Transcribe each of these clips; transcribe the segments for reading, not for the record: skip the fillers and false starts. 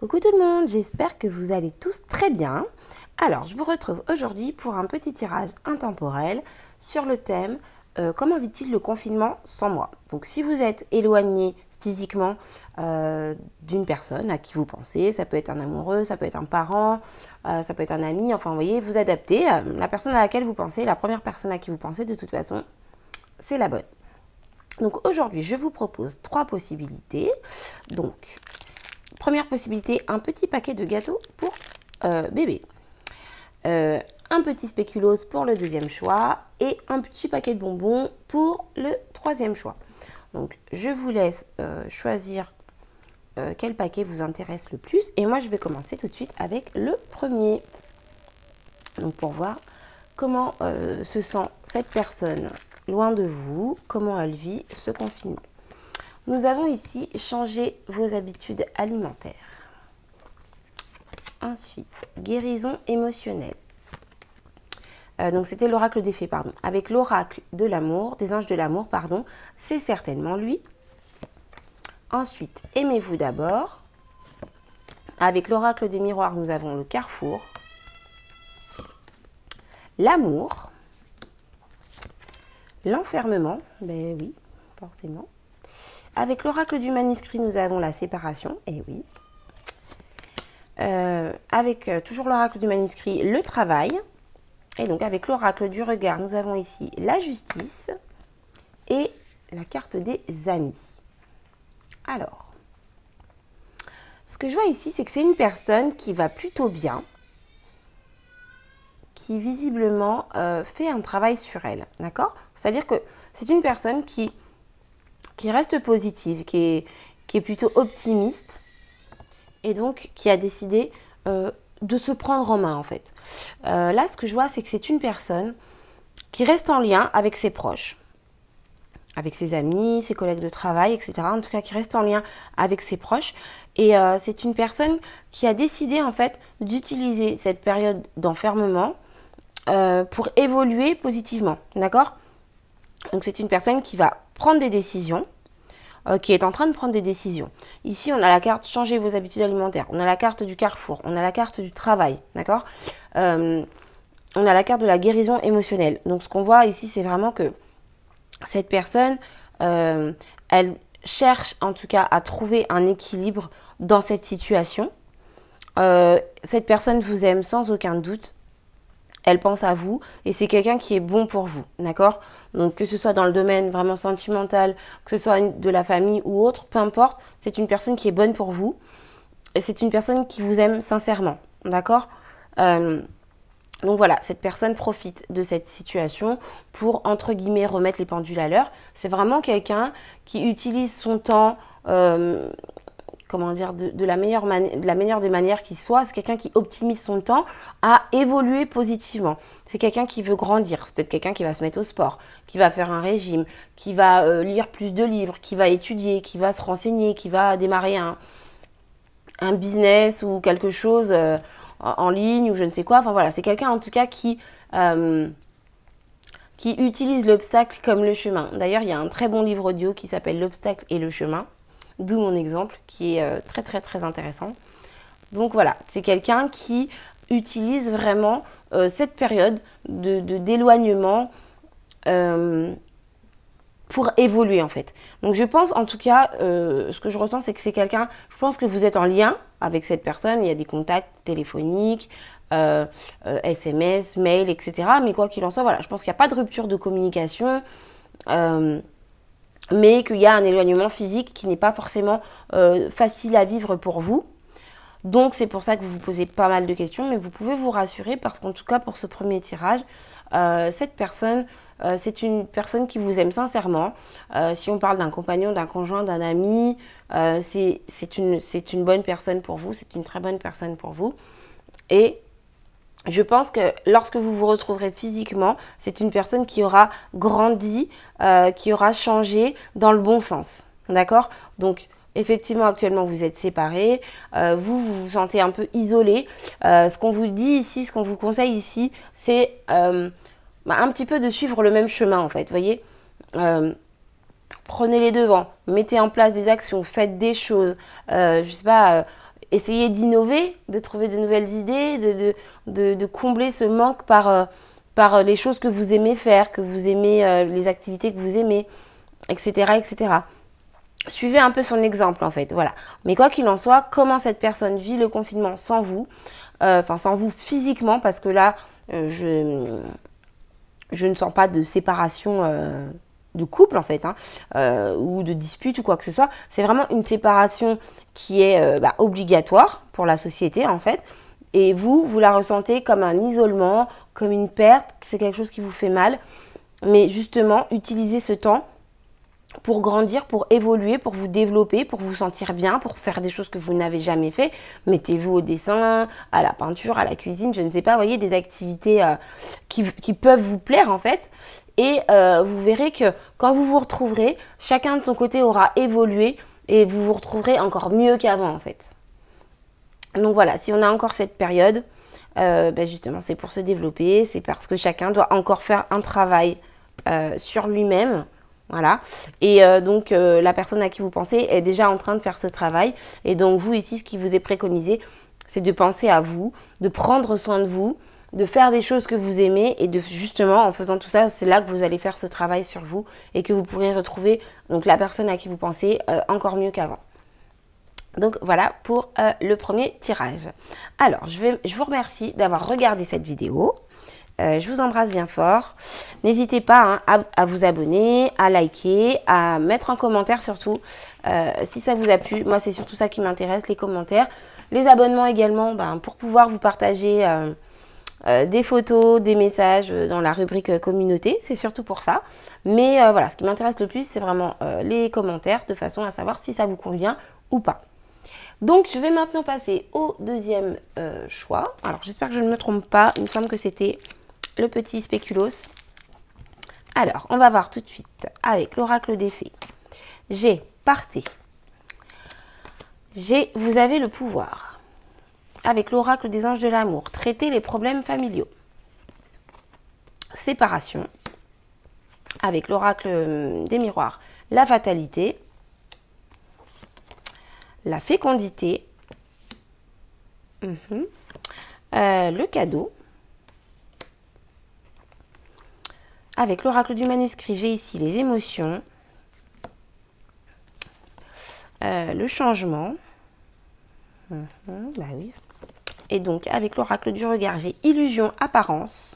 Coucou tout le monde, j'espère que vous allez tous très bien. Alors, je vous retrouve aujourd'hui pour un petit tirage intemporel sur le thème comment vit-il le confinement sans moi? Donc, si vous êtes éloigné physiquement d'une personne à qui vous pensez, ça peut être un amoureux, ça peut être un parent, ça peut être un ami, enfin, vous voyez, vous adaptez. La personne à laquelle vous pensez, la première personne à qui vous pensez, de toute façon, c'est la bonne. Donc, aujourd'hui, je vous propose 3 possibilités. Donc, première possibilité, un petit paquet de gâteaux pour bébé. Un petit spéculoos pour le deuxième choix et un petit paquet de bonbons pour le troisième choix. Donc, je vous laisse choisir quel paquet vous intéresse le plus. Et moi, je vais commencer tout de suite avec le premier. Donc, pour voir comment se sent cette personne loin de vous, comment elle vit ce confinement. Nous avons ici changé vos habitudes alimentaires. Ensuite, guérison émotionnelle. Donc c'était l'oracle des fées, pardon. Avec l'oracle de l'amour, des anges de l'amour, pardon, c'est certainement lui. Ensuite, aimez-vous d'abord. Avec l'oracle des miroirs, nous avons le carrefour. L'amour. L'enfermement, ben oui, forcément. Avec l'oracle du manuscrit, nous avons la séparation, et oui. Avec toujours l'oracle du manuscrit, le travail. Et donc avec l'oracle du regard, nous avons ici la justice et la carte des amis. Alors, ce que je vois ici, c'est que c'est une personne qui va plutôt bien, qui visiblement fait un travail sur elle, d'accord? C'est-à-dire que c'est une personne qui reste positive, qui est plutôt optimiste et donc qui a décidé de se prendre en main en fait. Là, ce que je vois, c'est que c'est une personne qui reste en lien avec ses proches, avec ses amis, ses collègues de travail, etc. En tout cas, qui reste en lien avec ses proches. Et c'est une personne qui a décidé en fait d'utiliser cette période d'enfermement pour évoluer positivement, d'accord? Donc c'est une personne qui va prendre des décisions, qui est en train de prendre des décisions. Ici, on a la carte changer vos habitudes alimentaires, on a la carte du carrefour, on a la carte du travail, d'accord? On a la carte de la guérison émotionnelle. Donc ce qu'on voit ici, c'est vraiment que cette personne, elle cherche en tout cas à trouver un équilibre dans cette situation. Cette personne vous aime sans aucun doute. Elle pense à vous et c'est quelqu'un qui est bon pour vous, d'accord? Donc que ce soit dans le domaine vraiment sentimental, que ce soit de la famille ou autre, peu importe, c'est une personne qui est bonne pour vous et c'est une personne qui vous aime sincèrement, d'accord? Donc voilà, cette personne profite de cette situation pour, entre guillemets, remettre les pendules à l'heure. C'est vraiment quelqu'un qui utilise son temps comment dire, de la meilleure des manières qui soit. C'est quelqu'un qui optimise son temps à évoluer positivement. C'est quelqu'un qui veut grandir. C'est peut-être quelqu'un qui va se mettre au sport, qui va faire un régime, qui va lire plus de livres, qui va étudier, qui va se renseigner, qui va démarrer un business ou quelque chose en ligne ou je ne sais quoi. Enfin voilà, c'est quelqu'un en tout cas qui utilise l'obstacle comme le chemin. D'ailleurs, il y a un très bon livre audio qui s'appelle L'obstacle et le chemin. D'où mon exemple qui est très très très intéressant. Donc voilà, c'est quelqu'un qui utilise vraiment cette période d'éloignement pour évoluer en fait. Donc je pense en tout cas, ce que je ressens c'est que c'est quelqu'un, je pense que vous êtes en lien avec cette personne, il y a des contacts téléphoniques, SMS, mail, etc. Mais quoi qu'il en soit, voilà, je pense qu'il n'y a pas de rupture de communication. Mais qu'il y a un éloignement physique qui n'est pas forcément facile à vivre pour vous. Donc c'est pour ça que vous vous posez pas mal de questions, mais vous pouvez vous rassurer parce qu'en tout cas pour ce premier tirage, cette personne, c'est une personne qui vous aime sincèrement. Si on parle d'un compagnon, d'un conjoint, d'un ami, c'est une bonne personne pour vous, c'est une très bonne personne pour vous. Et je pense que lorsque vous vous retrouverez physiquement, c'est une personne qui aura grandi, qui aura changé dans le bon sens. D'accord? Donc, effectivement, actuellement, vous êtes séparés. Vous vous sentez un peu isolé. Ce qu'on vous dit ici, ce qu'on vous conseille ici, c'est un petit peu de suivre le même chemin, en fait. Vous voyez? Prenez les devants, mettez en place des actions, faites des choses. Je sais pas... essayez d'innover, de trouver de nouvelles idées, de combler ce manque par les choses que vous aimez faire, que vous aimez, les activités que vous aimez, etc., etc. Suivez un peu son exemple en fait, voilà. Mais quoi qu'il en soit, comment cette personne vit le confinement sans vous, enfin sans vous physiquement, parce que là, je ne sens pas de séparation de couple en fait, hein, ou de dispute ou quoi que ce soit. C'est vraiment une séparation qui est obligatoire pour la société en fait. Et vous la ressentez comme un isolement, comme une perte, c'est quelque chose qui vous fait mal. Mais justement, utilisez ce temps pour grandir, pour évoluer, pour vous développer, pour vous sentir bien, pour faire des choses que vous n'avez jamais fait. Mettez-vous au dessin, à la peinture, à la cuisine, je ne sais pas, voyez, des activités qui peuvent vous plaire en fait. Et vous verrez que quand vous vous retrouverez, chacun de son côté aura évolué et vous vous retrouverez encore mieux qu'avant en fait. Donc voilà, si on a encore cette période, justement c'est pour se développer, c'est parce que chacun doit encore faire un travail sur lui-même. Voilà, et donc la personne à qui vous pensez est déjà en train de faire ce travail. Et donc vous ici, ce qui vous est préconisé, c'est de penser à vous, de prendre soin de vous, de faire des choses que vous aimez. Et de justement, en faisant tout ça, c'est là que vous allez faire ce travail sur vous et que vous pourrez retrouver donc, la personne à qui vous pensez encore mieux qu'avant. Donc voilà pour le premier tirage. Alors, je vous remercie d'avoir regardé cette vidéo. Je vous embrasse bien fort. N'hésitez pas à vous abonner, à liker, à mettre un commentaire surtout si ça vous a plu. Moi, c'est surtout ça qui m'intéresse, les commentaires. Les abonnements également, pour pouvoir vous partager des photos, des messages dans la rubrique communauté. C'est surtout pour ça. Mais voilà, ce qui m'intéresse le plus, c'est vraiment les commentaires de façon à savoir si ça vous convient ou pas. Donc, je vais maintenant passer au deuxième choix. Alors, j'espère que je ne me trompe pas. Il me semble que c'était le petit spéculoos. Alors, on va voir tout de suite avec l'oracle des fées. G, partez. G, vous avez le pouvoir. Avec l'oracle des anges de l'amour, traitez les problèmes familiaux. Séparation. Avec l'oracle des miroirs, la fatalité. La fécondité. Le cadeau. Avec l'oracle du manuscrit, j'ai ici les émotions, le changement, oui. Et donc avec l'oracle du regard, j'ai illusion, apparence,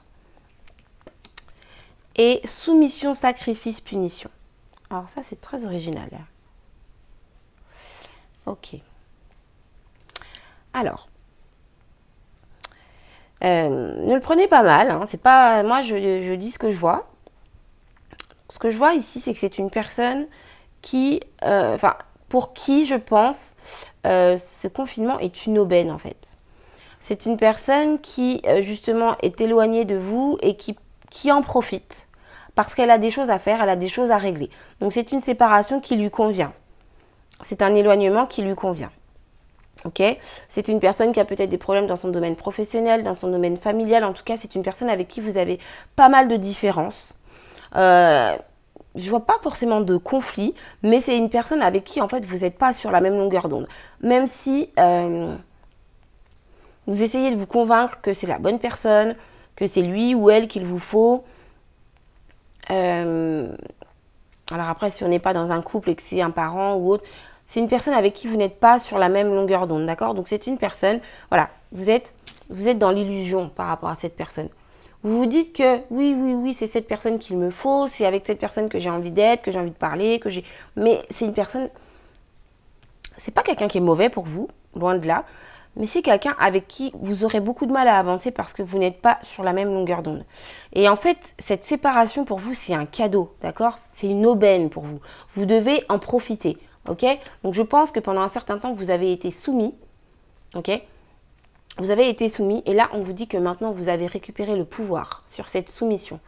et soumission, sacrifice, punition. Alors ça, c'est très original. Ok. Alors, ne le prenez pas mal, hein, c'est pas, moi je dis ce que je vois. Ce que je vois ici, c'est que c'est une personne qui, pour qui je pense, ce confinement est une aubaine en fait. C'est une personne qui justement est éloignée de vous et qui en profite parce qu'elle a des choses à faire, elle a des choses à régler. Donc c'est une séparation qui lui convient. C'est un éloignement qui lui convient. Ok, c'est une personne qui a peut-être des problèmes dans son domaine professionnel, dans son domaine familial. En tout cas, c'est une personne avec qui vous avez pas mal de différences. Je vois pas forcément de conflit, mais c'est une personne avec qui en fait vous n'êtes pas sur la même longueur d'onde. Même si vous essayez de vous convaincre que c'est la bonne personne, que c'est lui ou elle qu'il vous faut. Alors après, si on n'est pas dans un couple et que c'est un parent ou autre, c'est une personne avec qui vous n'êtes pas sur la même longueur d'onde, d'accord? Donc c'est une personne, voilà, vous êtes dans l'illusion par rapport à cette personne. Vous vous dites que oui, c'est cette personne qu'il me faut, c'est avec cette personne que j'ai envie d'être, que j'ai envie de parler, mais c'est une personne, c'est pas quelqu'un qui est mauvais pour vous, loin de là, mais c'est quelqu'un avec qui vous aurez beaucoup de mal à avancer parce que vous n'êtes pas sur la même longueur d'onde. Et en fait, cette séparation pour vous, c'est un cadeau, d'accord? C'est une aubaine pour vous. Vous devez en profiter. Ok, donc je pense que pendant un certain temps, vous avez été soumis, ok, vous avez été soumis, et là, on vous dit que maintenant, vous avez récupéré le pouvoir sur cette soumission.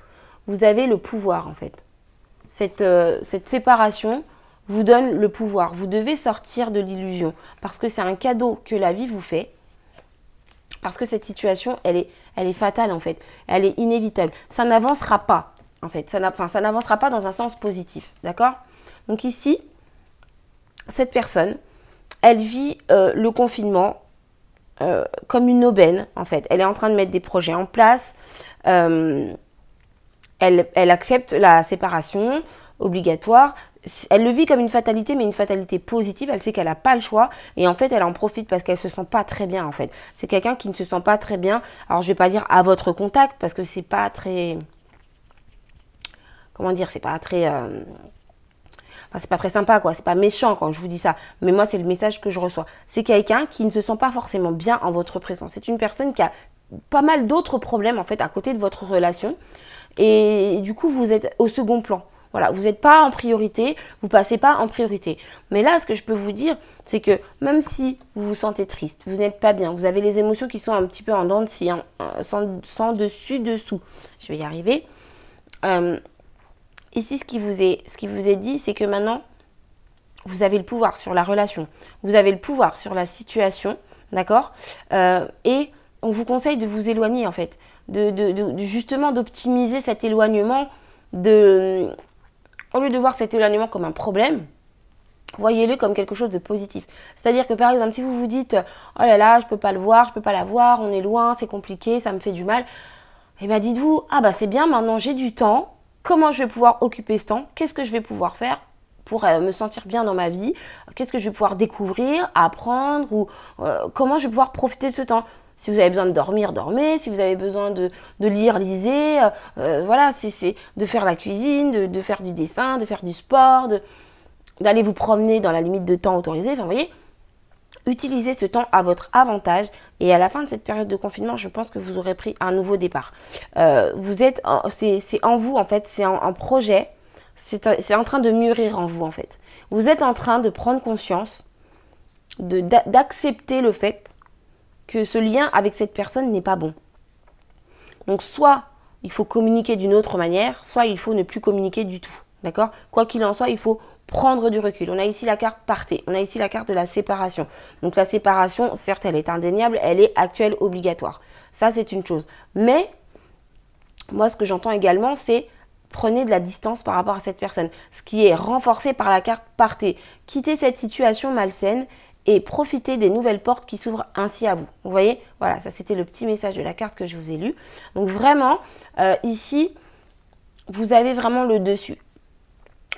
Vous avez le pouvoir, en fait. Cette séparation vous donne le pouvoir. Vous devez sortir de l'illusion, parce que c'est un cadeau que la vie vous fait, parce que cette situation, elle est fatale, en fait. Elle est inévitable. Ça n'avancera pas, en fait. Ça n'avancera pas dans un sens positif, d'accord? Donc ici, cette personne, elle vit le confinement comme une aubaine, en fait. Elle est en train de mettre des projets en place. Elle accepte la séparation obligatoire. Elle le vit comme une fatalité, mais une fatalité positive. Elle sait qu'elle n'a pas le choix. Et en fait, elle en profite parce qu'elle ne se sent pas très bien, en fait. C'est quelqu'un qui ne se sent pas très bien. Alors, je ne vais pas dire à votre contact, parce que c'est pas très... Comment dire? C'est pas très... Enfin, c'est pas très sympa, quoi. C'est pas méchant quand je vous dis ça. Mais moi, c'est le message que je reçois. C'est quelqu'un qui ne se sent pas forcément bien en votre présence. C'est une personne qui a pas mal d'autres problèmes, en fait, à côté de votre relation. Et du coup, vous êtes au second plan. Voilà, vous n'êtes pas en priorité, vous passez pas en priorité. Mais là, ce que je peux vous dire, c'est que même si vous vous sentez triste, vous n'êtes pas bien, vous avez les émotions qui sont un petit peu en dents de scie, hein, sans dessus-dessous. Je vais y arriver. Ici, ce qui vous est dit, c'est que maintenant, vous avez le pouvoir sur la relation. Vous avez le pouvoir sur la situation, d'accord? Et on vous conseille de vous éloigner, en fait. Justement, d'optimiser cet éloignement. Au lieu de voir cet éloignement comme un problème, voyez-le comme quelque chose de positif. C'est-à-dire que, par exemple, si vous vous dites « Oh là là, je peux pas le voir, je peux pas la voir, on est loin, c'est compliqué, ça me fait du mal », eh bien, dites-vous « Ah bah c'est bien, maintenant j'ai du temps. Comment je vais pouvoir occuper ce temps? Qu'est-ce que je vais pouvoir faire pour me sentir bien dans ma vie? Qu'est-ce que je vais pouvoir découvrir, apprendre ou comment je vais pouvoir profiter de ce temps? Si vous avez besoin de dormir, dormez. Si vous avez besoin de lire, lisez. Voilà, c'est de faire la cuisine, de faire du dessin, de faire du sport, d'aller vous promener dans la limite de temps autorisé. Enfin, vous voyez, utilisez ce temps à votre avantage. Et à la fin de cette période de confinement, je pense que vous aurez pris un nouveau départ. C'est en vous, en fait, c'est un projet. C'est en train de mûrir en vous, en fait. Vous êtes en train de prendre conscience, d'accepter le fait que ce lien avec cette personne n'est pas bon. Donc, soit il faut communiquer d'une autre manière, soit il faut ne plus communiquer du tout. D'accord? Quoi qu'il en soit, il faut prendre du recul. On a ici la carte partez. On a ici la carte de la séparation. Donc, la séparation, certes, elle est indéniable, elle est actuelle, obligatoire. Ça, c'est une chose. Mais, moi, ce que j'entends également, c'est prenez de la distance par rapport à cette personne. Ce qui est renforcé par la carte partez. Quittez cette situation malsaine et profitez des nouvelles portes qui s'ouvrent ainsi à vous. Vous voyez? Voilà, ça c'était le petit message de la carte que je vous ai lu. Donc vraiment, ici, vous avez vraiment le dessus.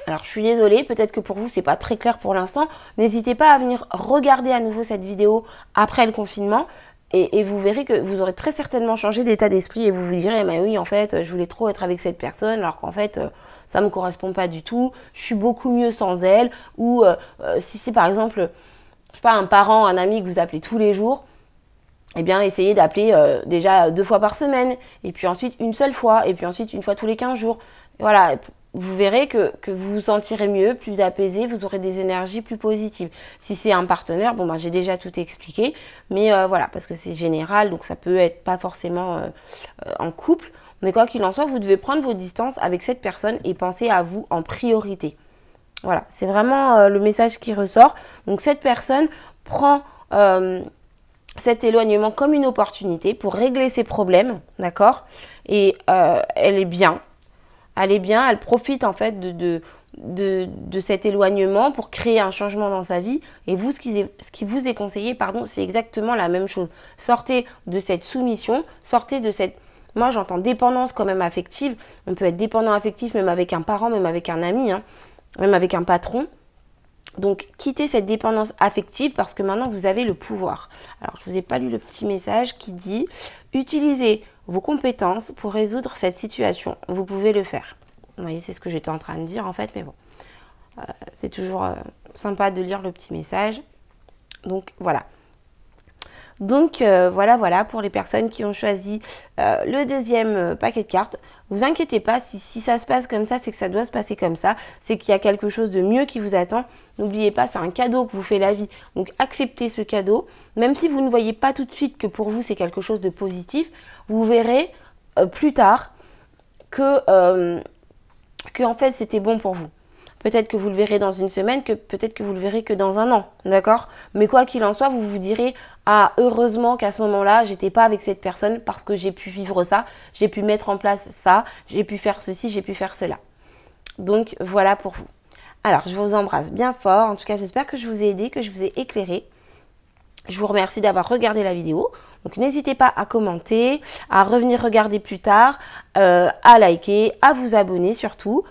Alors, je suis désolée, peut-être que pour vous, c'est pas très clair pour l'instant. N'hésitez pas à venir regarder à nouveau cette vidéo après le confinement. Et vous verrez que vous aurez très certainement changé d'état d'esprit et vous vous direz, mais oui, en fait, je voulais trop être avec cette personne, alors qu'en fait, ça ne me correspond pas du tout. Je suis beaucoup mieux sans elle. Ou si c'est par exemple, je sais pas, un parent, un ami que vous appelez tous les jours, eh bien, essayez d'appeler déjà 2 fois par semaine, et puis ensuite une seule fois, et puis ensuite une fois tous les 15 jours. Voilà, vous verrez que vous vous sentirez mieux, plus apaisé, vous aurez des énergies plus positives. Si c'est un partenaire, bon, ben, j'ai déjà tout expliqué, mais voilà, parce que c'est général, donc ça peut être pas forcément en couple, mais quoi qu'il en soit, vous devez prendre vos distances avec cette personne et penser à vous en priorité. Voilà, c'est vraiment le message qui ressort. Donc cette personne prend cet éloignement comme une opportunité pour régler ses problèmes, d'accord? Et elle est bien. Elle est bien, elle profite en fait de cet éloignement pour créer un changement dans sa vie. Et vous, ce qui vous est conseillé, pardon, c'est exactement la même chose. Sortez de cette soumission, sortez de cette... Moi, j'entends dépendance quand même affective. On peut être dépendant affectif même avec un parent, même avec un ami, hein, même avec un patron. Donc, quittez cette dépendance affective parce que maintenant, vous avez le pouvoir. Alors, je ne vous ai pas lu le petit message qui dit « Utilisez vos compétences pour résoudre cette situation. Vous pouvez le faire. » Vous voyez, c'est ce que j'étais en train de dire en fait, mais bon. C'est toujours sympa de lire le petit message. Donc, voilà. Donc, voilà pour les personnes qui ont choisi le deuxième paquet de cartes. Vous inquiétez pas, si ça se passe comme ça, c'est que ça doit se passer comme ça. C'est qu'il y a quelque chose de mieux qui vous attend. N'oubliez pas, c'est un cadeau que vous fait la vie. Donc, acceptez ce cadeau. Même si vous ne voyez pas tout de suite que pour vous, c'est quelque chose de positif, vous verrez plus tard que en fait, c'était bon pour vous. Peut-être que vous le verrez dans une semaine, peut-être que vous le verrez que dans un an, d'accord? Mais quoi qu'il en soit, vous vous direz « Ah, heureusement qu'à ce moment-là, j'étais pas avec cette personne parce que j'ai pu vivre ça, j'ai pu mettre en place ça, j'ai pu faire ceci, j'ai pu faire cela. » Donc, voilà pour vous. Alors, je vous embrasse bien fort. En tout cas, j'espère que je vous ai aidé, que je vous ai éclairé. Je vous remercie d'avoir regardé la vidéo. Donc, n'hésitez pas à commenter, à revenir regarder plus tard, à liker, à vous abonner surtout,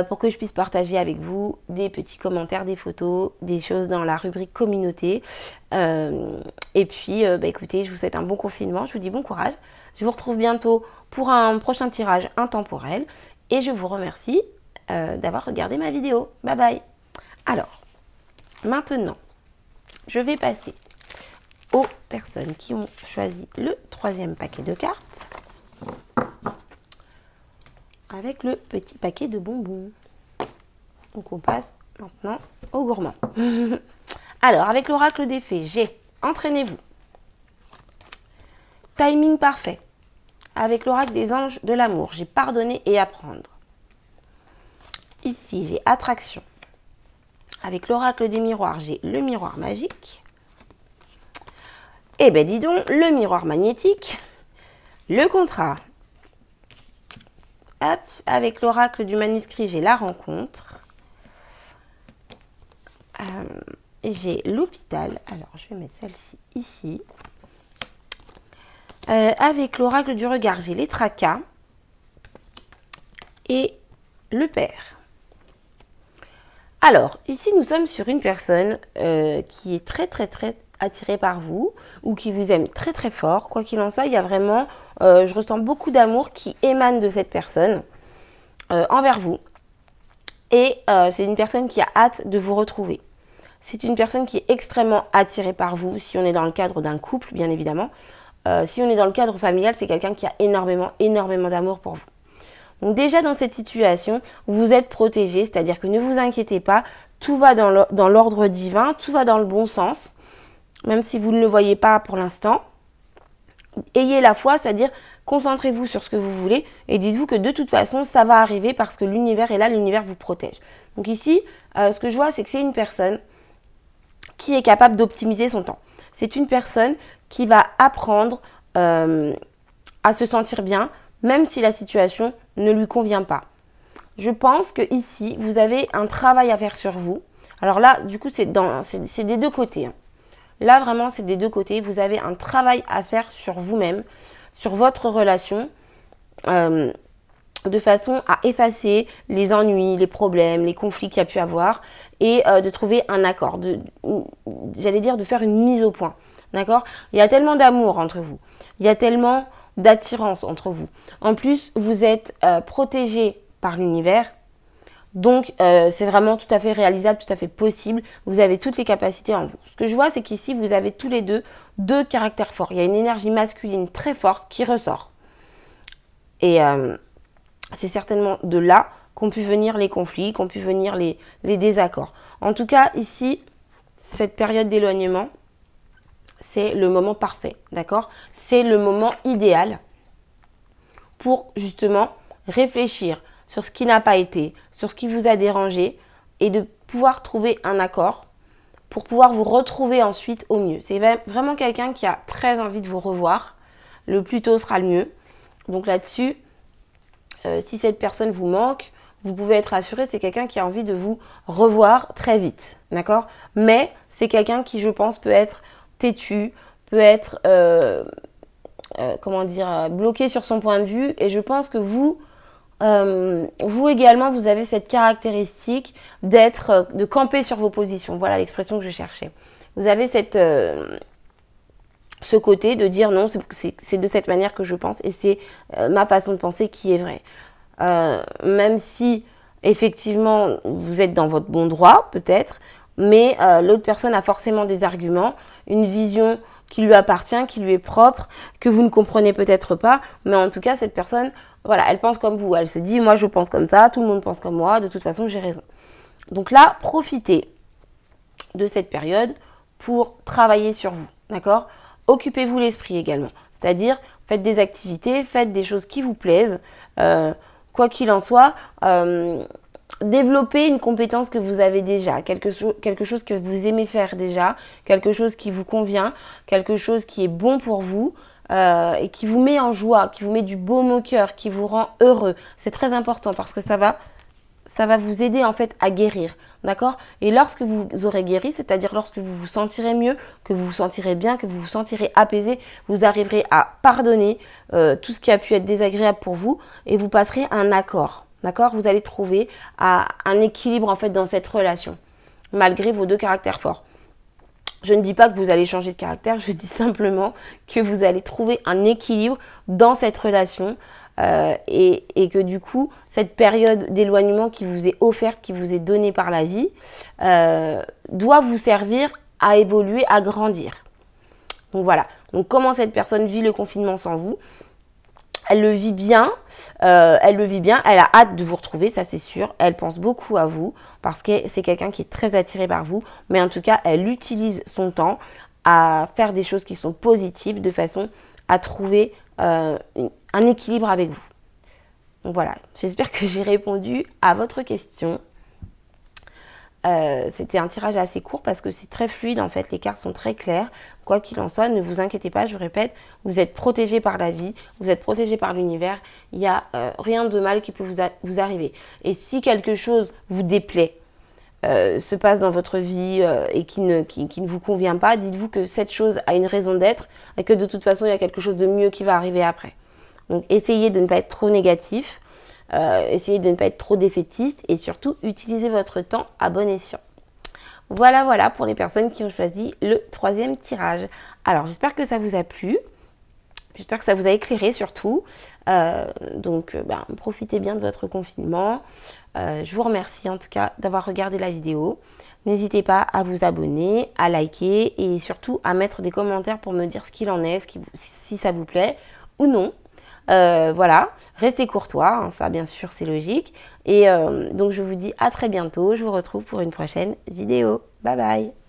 pour que je puisse partager avec vous des petits commentaires, des photos, des choses dans la rubrique communauté. Et puis, écoutez, je vous souhaite un bon confinement. Je vous dis bon courage. Je vous retrouve bientôt pour un prochain tirage intemporel. Et je vous remercie d'avoir regardé ma vidéo. Bye bye. Alors, maintenant, je vais passer aux personnes qui ont choisi le 3e paquet de cartes avec le petit paquet de bonbons. Donc on passe maintenant au gourmand. Alors avec l'oracle des fées, j'ai entraînez-vous, timing parfait. Avec l'oracle des anges de l'amour, j'ai pardonner et apprendre. Ici j'ai attraction. Avec l'oracle des miroirs, j'ai le miroir magique. Eh ben dis donc, le miroir magnétique, le contrat. Hop, avec l'oracle du manuscrit, j'ai la rencontre. J'ai l'hôpital. Alors, je vais mettre celle-ci ici. Avec l'oracle du regard, j'ai les tracas. Et le père. Alors, ici, nous sommes sur une personne qui est très attirée par vous ou qui vous aime très fort. Quoi qu'il en soit, il y a vraiment, je ressens beaucoup d'amour qui émane de cette personne envers vous. Et c'est une personne qui a hâte de vous retrouver. C'est une personne qui est extrêmement attirée par vous, si on est dans le cadre d'un couple, bien évidemment. Si on est dans le cadre familial, c'est quelqu'un qui a énormément d'amour pour vous. Donc déjà dans cette situation, vous êtes protégé, c'est-à-dire que ne vous inquiétez pas, tout va dans l'ordre divin, tout va dans le bon sens, même si vous ne le voyez pas pour l'instant. Ayez la foi, c'est-à-dire concentrez-vous sur ce que vous voulez et dites-vous que de toute façon, ça va arriver parce que l'univers est là, l'univers vous protège. Donc ici, ce que je vois, c'est que c'est une personne qui est capable d'optimiser son temps. C'est une personne qui va apprendre à se sentir bien, même si la situation ne lui convient pas. Je pense que ici, vous avez un travail à faire sur vous. Alors là, du coup, c'est des deux côtés. Hein. Là, vraiment, c'est des deux côtés. Vous avez un travail à faire sur vous-même, sur votre relation, de façon à effacer les ennuis, les problèmes, les conflits qu'il y a pu avoir et de trouver un accord. J'allais dire de faire une mise au point. D'accord ? Il y a tellement d'amour entre vous. Il y a tellement d'attirance entre vous. En plus, vous êtes protégé par l'univers. Donc, c'est vraiment tout à fait réalisable, tout à fait possible. Vous avez toutes les capacités en vous. Ce que je vois, c'est qu'ici, vous avez tous les deux caractères forts. Il y a une énergie masculine très forte qui ressort. Et c'est certainement de là qu'ont pu venir les conflits, qu'ont pu venir les désaccords. En tout cas, ici, cette période d'éloignement, c'est le moment parfait, d'accord? C'est le moment idéal pour justement réfléchir sur ce qui n'a pas été, sur ce qui vous a dérangé et de pouvoir trouver un accord pour pouvoir vous retrouver ensuite au mieux. C'est vraiment quelqu'un qui a très envie de vous revoir. Le plus tôt sera le mieux. Donc là-dessus, si cette personne vous manque, vous pouvez être assuré, c'est quelqu'un qui a envie de vous revoir très vite, d'accord? Mais c'est quelqu'un qui, je pense, peut être têtu, peut être bloqué sur son point de vue. Et je pense que vous également, vous avez cette caractéristique de camper sur vos positions. Voilà l'expression que je cherchais. Vous avez ce côté de dire non, c'est de cette manière que je pense et c'est ma façon de penser qui est vraie. Même si effectivement vous êtes dans votre bon droit peut-être, mais l'autre personne a forcément des arguments, une vision qui lui appartient, qui lui est propre, que vous ne comprenez peut-être pas, mais en tout cas cette personne, voilà, elle pense comme vous, elle se dit moi je pense comme ça, tout le monde pense comme moi, de toute façon j'ai raison. Donc là, profitez de cette période pour travailler sur vous, d'accord? Occupez-vous l'esprit également, c'est-à-dire faites des activités, faites des choses qui vous plaisent, quoi qu'il en soit, développez une compétence que vous avez déjà, quelque chose que vous aimez faire déjà, quelque chose qui vous convient, quelque chose qui est bon pour vous et qui vous met en joie, qui vous met du baume au cœur, qui vous rend heureux. C'est très important parce que ça va vous aider en fait à guérir. d'accord? Et lorsque vous aurez guéri, c'est-à-dire lorsque vous vous sentirez mieux, que vous vous sentirez bien, que vous vous sentirez apaisé, vous arriverez à pardonner tout ce qui a pu être désagréable pour vous et vous passerez à un accord, d'accord? Vous allez trouver un équilibre en fait dans cette relation, malgré vos deux caractères forts. Je ne dis pas que vous allez changer de caractère, je dis simplement que vous allez trouver un équilibre dans cette relation et que du coup, cette période d'éloignement qui vous est offerte, qui vous est donnée par la vie, doit vous servir à évoluer, à grandir. Donc voilà, donc comment cette personne vit le confinement sans vous? Elle le vit bien, elle a hâte de vous retrouver, ça c'est sûr. Elle pense beaucoup à vous parce que c'est quelqu'un qui est très attiré par vous. Mais en tout cas, elle utilise son temps à faire des choses qui sont positives de façon à trouver un équilibre avec vous. Donc voilà, j'espère que j'ai répondu à votre question. C'était un tirage assez court parce que c'est très fluide en fait, les cartes sont très claires. Quoi qu'il en soit, ne vous inquiétez pas, je répète, vous êtes protégé par la vie, vous êtes protégé par l'univers, il n'y a rien de mal qui peut vous arriver. Et si quelque chose vous déplaît, se passe dans votre vie et qui ne vous convient pas, dites-vous que cette chose a une raison d'être et que de toute façon, il y a quelque chose de mieux qui va arriver après. Donc essayez de ne pas être trop négatif. Essayez de ne pas être trop défaitiste et surtout utilisez votre temps à bon escient. Voilà pour les personnes qui ont choisi le troisième tirage. Alors j'espère que ça vous a plu, j'espère que ça vous a éclairé surtout. Profitez bien de votre confinement. Je vous remercie en tout cas d'avoir regardé la vidéo. N'hésitez pas à vous abonner, à liker et surtout à mettre des commentaires pour me dire ce qu'il en est, si ça vous plaît ou non. Voilà, restez courtois, hein, ça bien sûr c'est logique. Et donc je vous dis à très bientôt, je vous retrouve pour une prochaine vidéo. Bye bye!